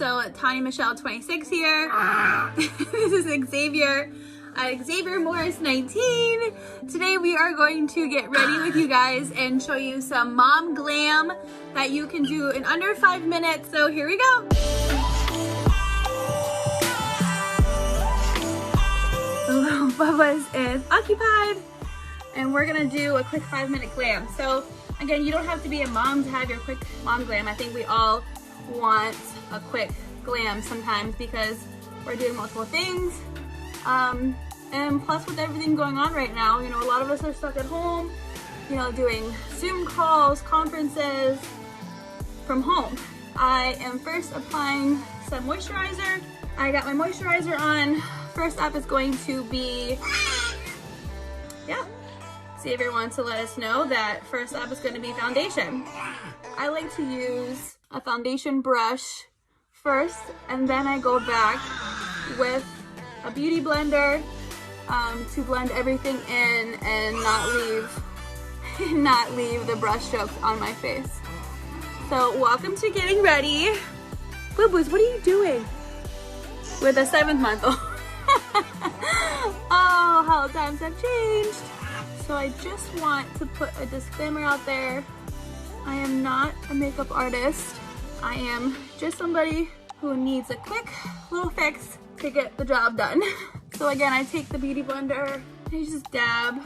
So Tonya Michelle 26 here. This is Xavier. Xavier Morris 19. Today we are going to get ready with you guys and show you some mom glam that you can do in under 5 minutes. So here we go. Little Bubba's is occupied and we're gonna do a quick 5-minute glam. So again, you don't have to be a mom to have your quick mom glam. I think we all want a quick glam sometimes because we're doing multiple things. And plus with everything going on right now, you know, a lot of us are stuck at home, you know, doing Zoom calls, conferences from home. I am first applying some moisturizer. I got my moisturizer on. First up is going to be, Xavier wants to let us know that first up is going to be foundation. I like to use a foundation brush first, and then I go back with a beauty blender to blend everything in and not leave the brush strokes on my face. So welcome to getting ready. Boo Boos, what are you doing? With a 7-month-old. Oh, how times have changed. So I just want to put a disclaimer out there. I am not a makeup artist. I am just somebody who needs a quick little fix to get the job done. So again, I take the beauty blender and you just dab. You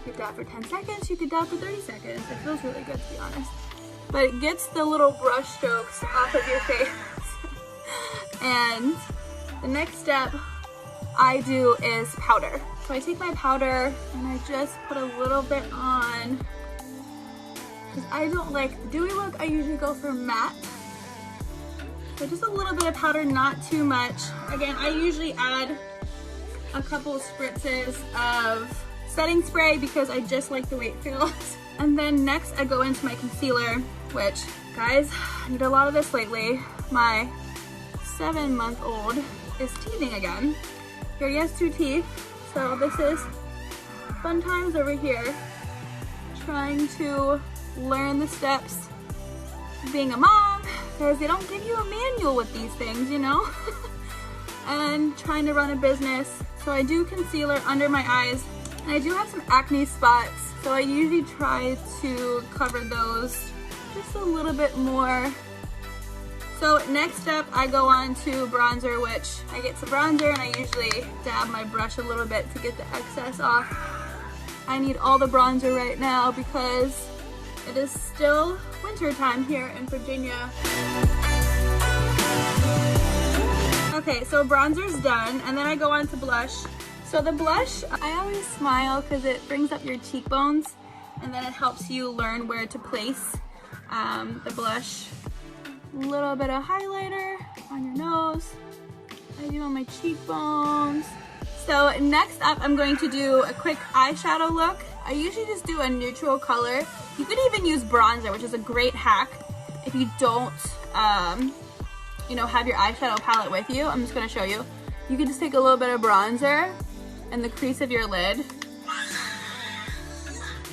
could dab for 10 seconds, you could dab for 30 seconds. It feels really good, to be honest. But it gets the little brush strokes off of your face. And the next step I do is powder. So I take my powder and I just put a little bit on. Because I don't like the dewy look, I usually go for matte. So just a little bit of powder, not too much. Again, I usually add a couple of spritzes of setting spray because I just like the way it feels. And then next I go into my concealer, which, guys, I need a lot of this lately. My 7-month-old is teething again. Here he has 2 teeth. So this is fun times over here. Trying to learn the steps of being a mom, because they don't give you a manual with these things, you know? And trying to run a business. So I do concealer under my eyes, and I do have some acne spots, so I usually try to cover those just a little bit more. So next up, I go on to bronzer, which I get some bronzer and I usually dab my brush a little bit to get the excess off. I need all the bronzer right now because it is still winter time here in Virginia. Okay, so bronzer's done, and then I go on to blush. So the blush, I always smile because it brings up your cheekbones, and then it helps you learn where to place the blush. A little bit of highlighter on your nose. I do on my cheekbones. So next up, I'm going to do a quick eyeshadow look. I usually just do a neutral color. You could even use bronzer, which is a great hack if you don't, you know, have your eyeshadow palette with you. I'm just gonna show you. You can just take a little bit of bronzer in the crease of your lid,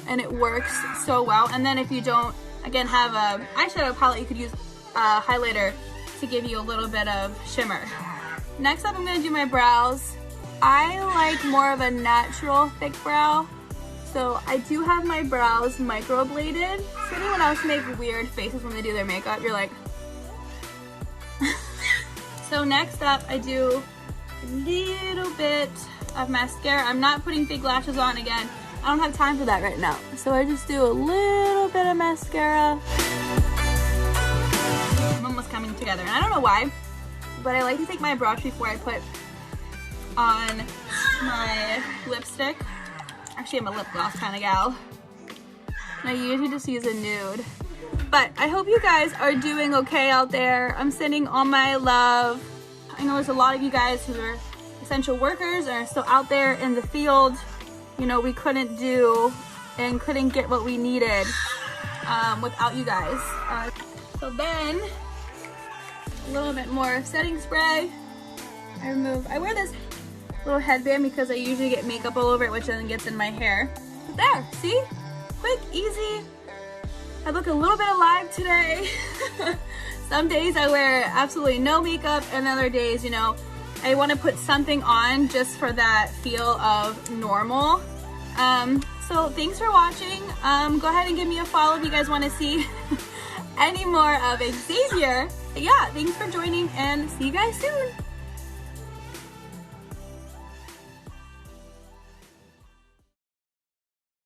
and it works so well. And then if you don't, again, have a eyeshadow palette, you could use highlighter to give you a little bit of shimmer. Next up, I'm gonna do my brows. I like more of a natural thick brow, so I do have my brows microbladed. So anyone else make weird faces when they do their makeup, you're like. So next up, I do a little bit of mascara. I'm not putting fake lashes on again. I don't have time for that right now. So I just do a little bit of mascara. Was coming together, and I don't know why, but I like to take my brush before I put on my lipstick. Actually, I'm a lip gloss kind of gal, and I usually just use a nude. But I hope you guys are doing okay out there. I'm sending all my love. I know there's a lot of you guys who are essential workers and are still out there in the field. You know, we couldn't do and couldn't get what we needed without you guys. So then a little bit more setting spray. I wear this little headband because I usually get makeup all over it, which then gets in my hair. But there, see? Quick, easy, I look a little bit alive today. Some days I wear absolutely no makeup, and other days, you know, I want to put something on just for that feel of normal. So thanks for watching. Go ahead and give me a follow if you guys want to see any more of Xavier. But yeah, thanks for joining, and see you guys soon.